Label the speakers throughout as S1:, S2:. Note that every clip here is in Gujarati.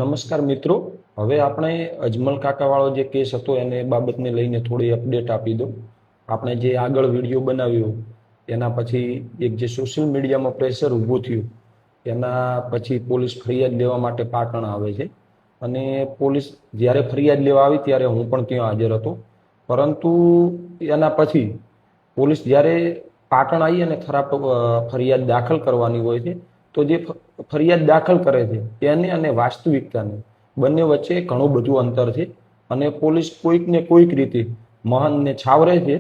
S1: નમસ્કાર મિત્રો, હવે આપણે અજમલ કાકાવાળો જે કેસ હતો એને બાબતને લઈને થોડી અપડેટ આપી દો. આપણે જે આગળ વિડીયો બનાવ્યો એના પછી એક જે સોશિયલ મીડિયામાં પ્રેશર ઊભું થયું એના પછી પોલીસ ફરિયાદ લેવા માટે પાટણ આવે છે. અને પોલીસ જ્યારે ફરિયાદ લેવા આવી ત્યારે હું પણ ત્યાં હાજર હતો. પરંતુ એના પછી પોલીસ જ્યારે પાટણ આવી અને ફરિયાદ દાખલ કરવાની હોય છે, તો જે ફરિયાદ દાખલ કરે છે તેને અને વાસ્તવિકતાને બંને વચ્ચે ઘણું બધું અંતર છે. અને પોલીસ કોઈક ને કોઈક રીતે મહંતને છાવરે છે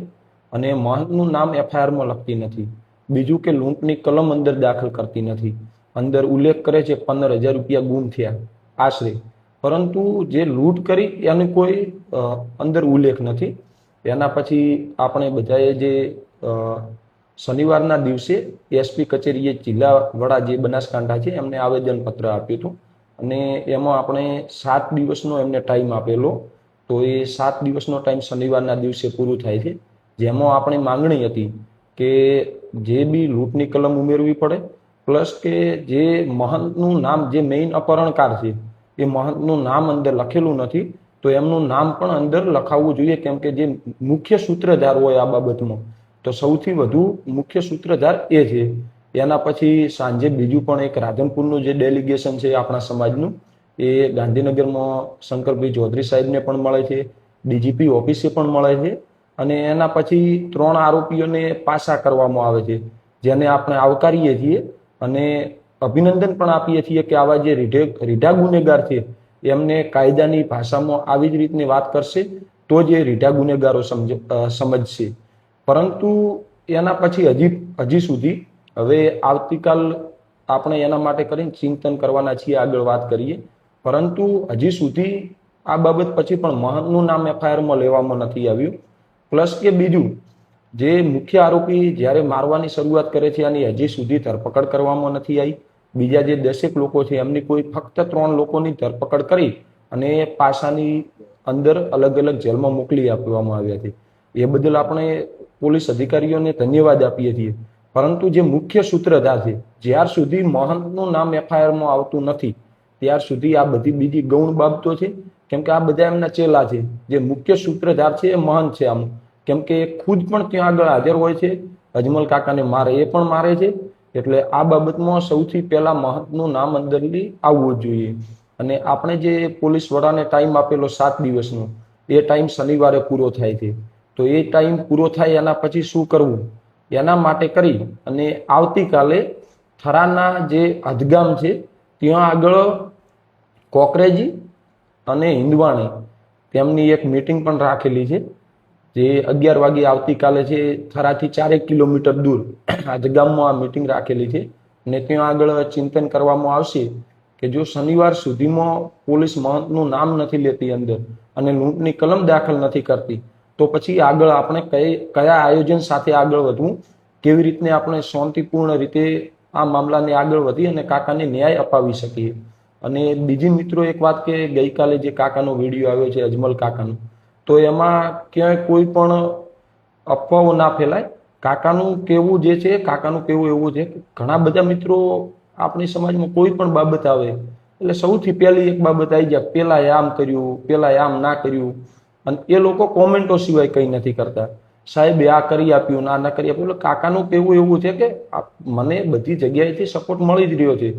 S1: અને મહંતનું નામ એફઆઈઆરમાં લખતી નથી. બીજું કે લૂંટની કલમ અંદર દાખલ કરતી નથી. અંદર ઉલ્લેખ કરે છે 15,000 રૂપિયા ગુમ થયા આશરે, પરંતુ જે લૂંટ કરી એનો કોઈ અંદર ઉલ્લેખ નથી. એના પછી આપણે બધાએ જે શનિવારના દિવસે એસપી કચેરીએ જિલ્લા વડા જે બનાસકાંઠા છે એમને આવેદનપત્ર આપ્યું હતું. અને એમાં આપણે 7 દિવસનો એમને ટાઈમ આપેલો. તો એ 7 દિવસનો ટાઈમ શનિવારના દિવસે પૂરું થાય છે, જેમાં આપણે માંગણી હતી કે જે બી લૂંટની કલમ ઉમેરવી પડે, પ્લસ કે જે મહંતનું નામ, જે મેઇન અપહરણકાર છે એ મહંતનું નામ અંદર લખેલું નથી, તો એમનું નામ પણ અંદર લખાવવું જોઈએ. કેમ કે જે મુખ્ય સૂત્રધાર હોય આ બાબતમાં, તો સૌથી વધુ મુખ્ય સૂત્રધાર એ છે. એના પછી સાંજે બીજું પણ એક રાધનપુરનું જે ડેલિગેશન છે આપણા સમાજનું, એ ગાંધીનગરમાં શંકરભાઈ ચૌધરી સાહેબને પણ મળે છે, ડીજીપી ઓફિસે પણ મળે છે. અને એના પછી 3 આરોપીઓને પાછા કરવામાં આવે છે, જેને આપણે આવકારીએ છીએ અને અભિનંદન પણ આપીએ છીએ કે આવા જે રીઢા ગુનેગાર છે એમને કાયદાની ભાષામાં આવી જ રીતની વાત કરશે તો જ એ રીઢા ગુનેગારો સમજશે. પરંતુ એના પછી હજી સુધી હવે આવતીકાલ આપણે એના માટે કરીને ચિંતન કરવાના છીએ, આગળ વાત કરીએ. પરંતુ હજી સુધી આ બાબત પછી પણ મહંતનું નામ એફઆઈઆરમાં લેવામાં નથી આવ્યું. પ્લસ કે બીજું, જે મુખ્ય આરોપી જ્યારે મારવાની શરૂઆત કરે છે અને હજી સુધી ધરપકડ કરવામાં નથી આવી. બીજા જે 10 લોકો છે એમની કોઈ ફક્ત 3 લોકોની ધરપકડ કરી અને પાસાની અંદર અલગ અલગ જેલમાં મોકલી આપવામાં આવ્યા છે. એ બદલ આપણે પોલીસ અધિકારીઓને ધન્યવાદ આપીએ છીએ. પરંતુ જે મુખ્ય સૂત્રધાર છે, જ્યાર સુધી મહંતનું નામ એફઆઈઆરમાં આવતું નથી ત્યાર સુધી આ બધી બીજી ગૌણ બાબતો છે. કેમ કે આ બધા એમના ચેલા છે. જે મુખ્ય સૂત્રધાર છે એ મહંત છે આમ, કેમ કે ખુદ પણ ત્યાં આગળ હાજર હોય છે. અજમલ કાકાને મારે એ પણ મારે છે. એટલે આ બાબતમાં સૌથી પહેલા મહંતનું નામ અંદરથી આવવું જોઈએ. અને આપણે જે પોલીસ વડાને ટાઈમ આપેલો 7 દિવસનો, એ ટાઈમ શનિવારે પૂરો થાય છે. તો એ ટાઈમ પૂરો થાય એના પછી શું કરવું, એના માટે કરી અને આવતીકાલે થરાના જે હદગામ છે ત્યાં આગળ કોકરેજી અને હિંદવાણી તેમની એક મીટિંગ પણ રાખેલી છે, જે 11 વાગે આવતીકાલે છે. થરાથી 4 કિલોમીટર દૂર હદગામમાં આ મીટિંગ રાખેલી છે. અને ત્યાં આગળ ચિંતન કરવામાં આવશે કે જો શનિવાર સુધીમાં પોલીસ મહંતનું નામ નથી લેતી અંદર અને લૂંટની કલમ દાખલ નથી કરતી, તો પછી આગળ આપણે કયા આયોજન સાથે આગળ વધવું, કેવી રીતને આપણે શાંતિપૂર્ણ રીતે આ મામલાને આગળ વધી અને કાકાને ન્યાય અપાવી શકીએ. અને બીજી મિત્રો એક વાત કે ગઈકાલે જે કાકાનો વિડીયો આવ્યો છે અજમલ કાકાનો, તો એમાં ક્યાંય કોઈ પણ અફવાઓ ના ફેલાય. કાકાનું કહેવું જે છે, કાકાનું કહેવું એવું છે કે ઘણા બધા મિત્રો આપણી સમાજમાં કોઈ પણ બાબત આવે એટલે સૌથી પહેલી એક બાબત આવી જાય, પેલાએ આમ કર્યું, પેલાએ આમ ના કર્યું. અને એ લોકો કોમેન્ટો સિવાય કંઈ નથી કરતા. સાહેબે આ કરી આપ્યું, ના કરી આપ્યું. એટલે કાકાનું કહેવું એવું છે કે મને બધી જગ્યાએથી સપોર્ટ મળી જ રહ્યો છે.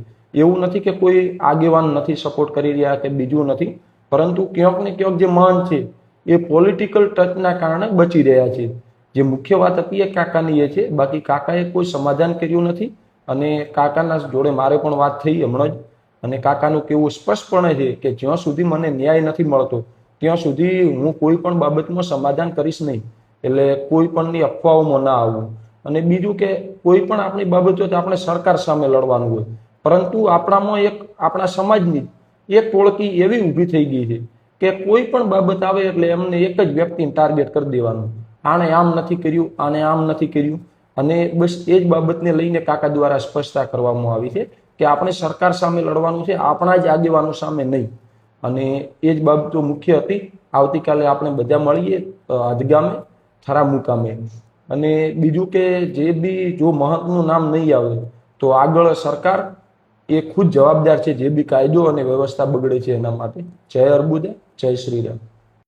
S1: એવું નથી કે કોઈ આગેવાન નથી સપોર્ટ કરી રહ્યા કે બીજું નથી, પરંતુ ક્યાંક ને ક્યાંક જે મહંત છે એ પોલિટિકલ ટચના કારણે બચી રહ્યા છે. જે મુખ્ય વાત હતી એ કાકાની એ છે. બાકી કાકાએ કોઈ સમાધાન કર્યું નથી. અને કાકાના જોડે મારે પણ વાત થઈ હમણાં જ, અને કાકાનું કેવું સ્પષ્ટપણે છે કે જ્યાં સુધી મને ન્યાય નથી મળતો ત્યાં સુધી હું કોઈ પણ બાબતમાં સમાધાન કરીશ નહીં. એટલે કોઈ પણની અફવાઓમાં ના આવવું. અને બીજું કે કોઈ પણ આપણી બાબત હોય તો આપણે સરકાર સામે લડવાનું હોય, પરંતુ આપણામાં આપણા સમાજની એક ટોળકી એવી ઊભી થઈ ગઈ છે કે કોઈ પણ બાબત આવે એટલે એમને એક જ વ્યક્તિને ટાર્ગેટ કરી દેવાનું, આણે આમ નથી કર્યું, આણે આમ નથી કર્યું. અને બસ એ જ બાબતને લઈને કાકા દ્વારા સ્પષ્ટતા કરવામાં આવી છે કે આપણે સરકાર સામે લડવાનું છે, આપણા જ આગેવાનો સામે નહીં. અને એ જ બાબતો મુખ્ય હતી. આવતીકાલે આપણે બધા મળીએ હદગામે, થરા મુકામે. અને બીજું કે જે બી જો મહંતનું નામ નહીં આવે તો આગળ સરકાર એ ખુદ જવાબદાર છે જે બી કાયદો અને વ્યવસ્થા બગડે છે એના માટે. જય અર્બુદા, જય શ્રી રામ.